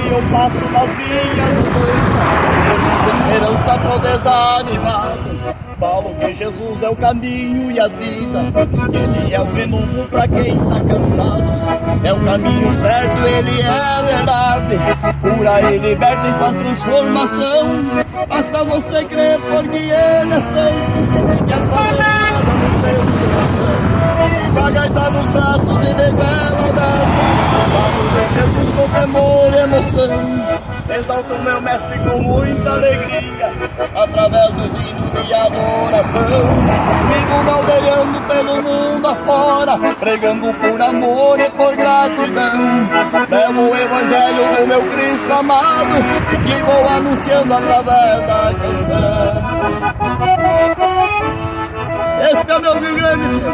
que eu passo nas minhas andanças, com muita esperança pro desanimado. Falo que Jesus é o caminho e a vida, Ele é o renumo pra quem tá cansado. É o caminho certo, Ele é a verdade, cura e liberta e faz transformação. Basta você crer porque Ele é santo, e a palavra no teu coração. Com a gaita nos braços e de goela aberta, falo de Jesus com temor e emoção. Exalto o meu mestre com muita alegria, através dos hinos de adoração. Vivo galdeirando pelo mundo afora, pregando por amor e por gratidão. Levo o evangelho do meu Cristo amado, e vou anunciando através da canção. Esse é o meu Rio Grande, tio.